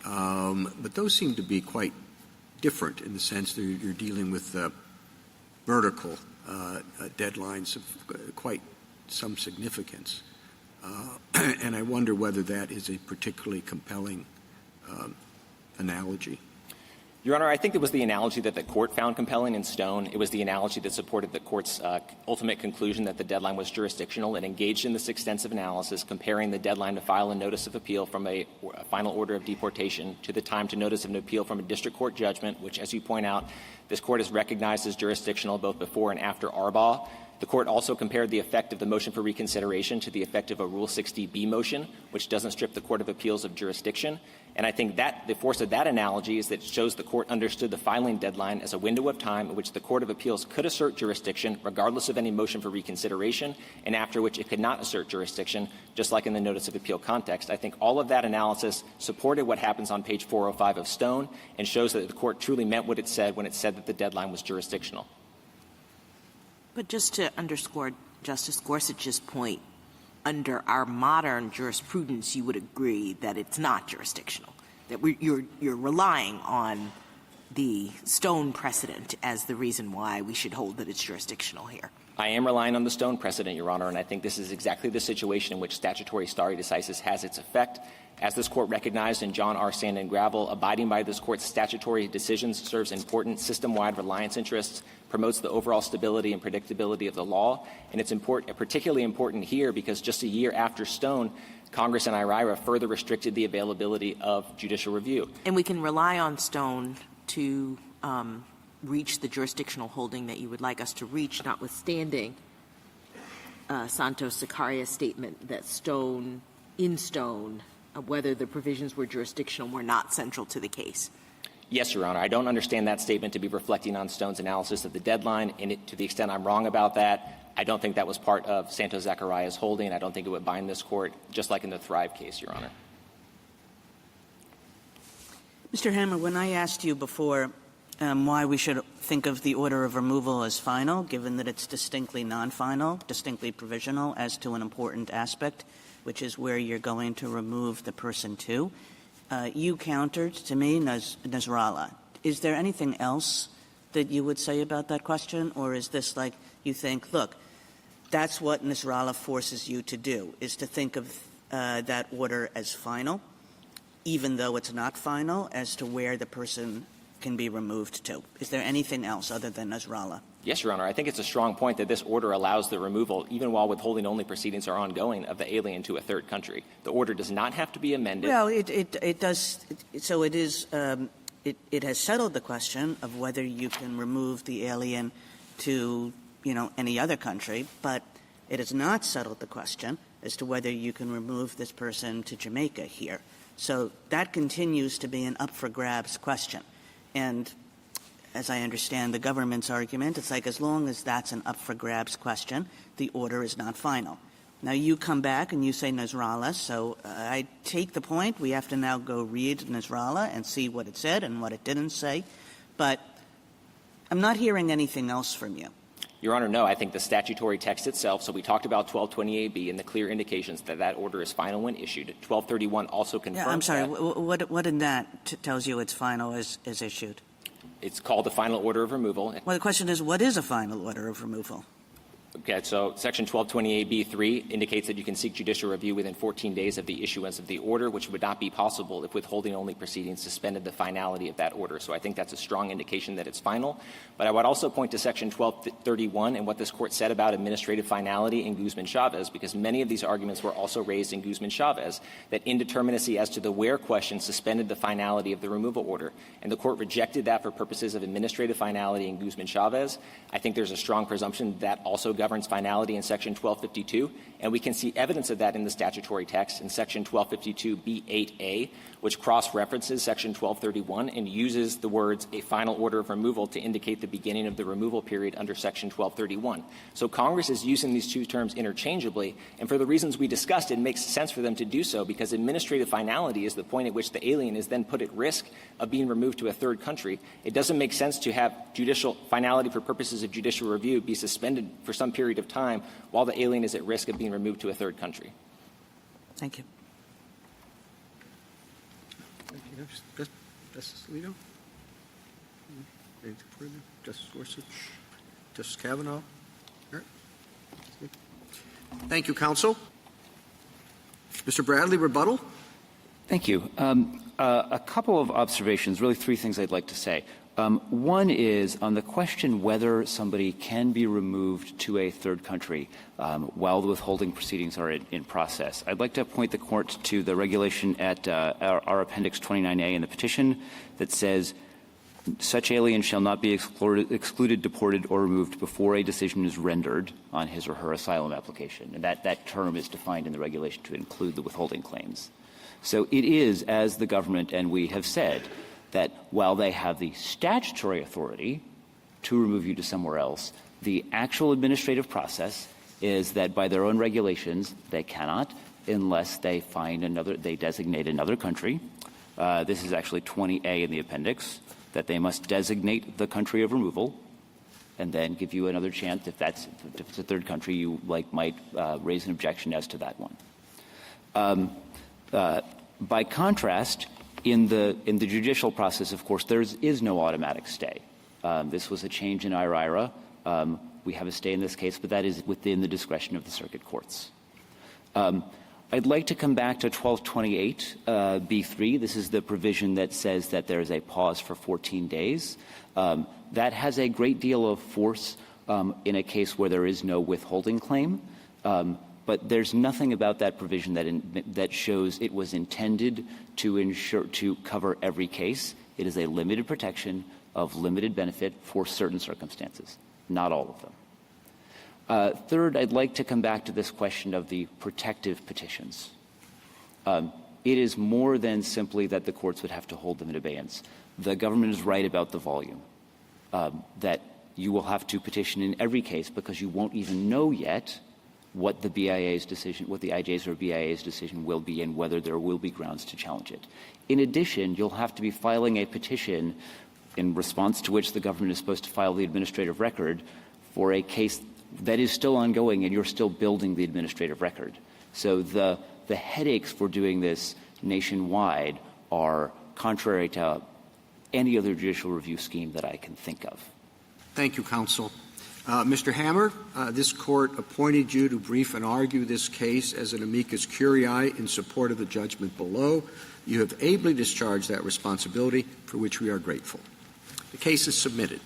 But those seem to be quite different in the sense that you're dealing with vertical deadlines of quite some significance. And I wonder whether that is a particularly compelling analogy. Your Honor, I think it was the analogy that the court found compelling in Stone. It was the analogy that supported the court's ultimate conclusion that the deadline was jurisdictional and engaged in this extensive analysis, comparing the deadline to file a notice of appeal from a final order of deportation to the time to notice of an appeal from a district court judgment, which, as you point out, this court has recognized as jurisdictional both before and after Arbaugh. The court also compared the effect of the motion for reconsideration to the effect of a Rule 60B motion, which doesn't strip the Court of Appeals of jurisdiction. And I think that the force of that analogy is that it shows the court understood the filing deadline as a window of time in which the Court of Appeals could assert jurisdiction regardless of any motion for reconsideration, and after which it could not assert jurisdiction, just like in the notice of appeal context. I think all of that analysis supported what happens on page 405 of Stone and shows that the court truly meant what it said when it said that the deadline was jurisdictional. But just to underscore Justice Gorsuch's point, under our modern jurisprudence, you would agree that it's not jurisdictional, that you're relying on the Stone precedent as the reason why we should hold that it's jurisdictional here. I am relying on the Stone precedent, Your Honor, and I think this is exactly the situation in which statutory stare decisis has its effect. As this court recognized in John R. Sand and Gravel, abiding by this court's statutory decisions serves important system-wide reliance interests, promotes the overall stability and predictability of the law, and it's particularly important here because just a year after Stone, Congress and IRIRA further restricted the availability of judicial review. And we can rely on Stone to reach the jurisdictional holding that you would like us to reach, notwithstanding Santos-Sicaria's statement that in Stone, whether the provisions were jurisdictional were not central to the case. Yes, Your Honor. I don't understand that statement to be reflecting on Stone's analysis of the deadline, and to the extent I'm wrong about that, I don't think that was part of Santos-Sicaria's holding. I don't think it would bind this court, just like in the Thrive case, Your Honor. Mr. Hammer, when I asked you before why we should think of the order of removal as final, given that it's distinctly non-final, distinctly provisional as to an important aspect, which is where you're going to remove the person to, you countered to me Nasrallah. Is there anything else that you would say about that question, or is this like you think, look, that's what Nasrallah forces you to do, is to think of that order as final, even though it's not final, as to where the person can be removed to? Is there anything else other than Nasrallah? Yes, Your Honor. I think it's a strong point that this order allows the removal, even while withholding-only proceedings are ongoing, of the alien to a third country. The order does not have to be amended. Well, it does. So it is. It has settled the question of whether you can remove the alien to, any other country, but it has not settled the question as to whether you can remove this person to Jamaica here. So that continues to be an up-for-grabs question. And as I understand the government's argument, it's like as long as that's an up-for-grabs question, the order is not final. Now, you come back and you say Nasrallah, so I take the point. We have to now go read Nasrallah and see what it said and what it didn't say. But I'm not hearing anything else from you. Your Honor, no. I think the statutory text itself, so we talked about 1228B and the clear indications that that order is final when issued. 1231 also confirms I'm sorry. that. What in that tells you it's final as issued? It's called the final order of removal. Well, the question is, what is a final order of removal? Okay, so Section 1228B3 indicates that you can seek judicial review within 14 days of the issuance of the order, which would not be possible if withholding-only proceedings suspended the finality of that order. So I think that's a strong indication that it's final. But I would also point to Section 1231 and what this Court said about administrative finality in Guzman-Chavez, because many of these arguments were also raised in Guzman-Chavez, that indeterminacy as to the where question suspended the finality of the removal order. And the Court rejected that for purposes of administrative finality in Guzman-Chavez. I think there's a strong presumption that also governs finality in Section 1252, and we can see evidence of that in the statutory text in Section 1252B8A, which cross-references Section 1231 and uses the words a final order of removal to indicate the beginning of the removal period under Section 1231. So Congress is using these two terms interchangeably, and for the reasons we discussed, it makes sense for them to do so because administrative finality is the point at which the alien is then put at risk of being removed to a third country. It doesn't make sense to have judicial finality for purposes of judicial review be suspended for some period of time while the alien is at risk of being removed to a third country. Thank you. Justice Alito? Anything further? Justice Gorsuch? Justice Kavanaugh? All right. Thank you, counsel. Mr. Bradley, rebuttal? Thank you. A couple of observations, really three things I'd like to say. One is on the question whether somebody can be removed to a third country while the withholding proceedings are in process. I'd like to point the Court to the regulation at our Appendix 29A in the petition that says such alien shall not be excluded, deported, or removed before a decision is rendered on his or her asylum application. And that term is defined in the regulation to include the withholding claims. So it is, as the government and we have said, that while they have the statutory authority to remove you to somewhere else, the actual administrative process is that by their own regulations they cannot unless they they designate another country. This is actually 20A in the appendix, that they must designate the country of removal and then give you another chance if it's a third country you might raise an objection as to that one. By contrast, in the judicial process, of course, there is no automatic stay. This was a change in IRIRA. We have a stay in this case, but that is within the discretion of the circuit courts. I'd like to come back to 1228B3. This is the provision that says that there is a pause for 14 days. That has a great deal of force in a case where there is no withholding claim. But there's nothing about that provision that shows it was intended to cover every case. It is a limited protection of limited benefit for certain circumstances, not all of them. Third, I'd like to come back to this question of the protective petitions. It is more than simply that the courts would have to hold them in abeyance. The government is right about the volume, that you will have to petition in every case because you won't even know yet what the BIA's decision, what the IJ's or BIA's decision will be and whether there will be grounds to challenge it. In addition, you'll have to be filing a petition in response to which the government is supposed to file the administrative record for a case that is still ongoing and you're still building the administrative record. So the headaches for doing this nationwide are contrary to any other judicial review scheme that I can think of. Thank you, counsel. Mr. Hammer, this court appointed you to brief and argue this case as an amicus curiae in support of the judgment below. You have ably discharged that responsibility, for which we are grateful. The case is submitted.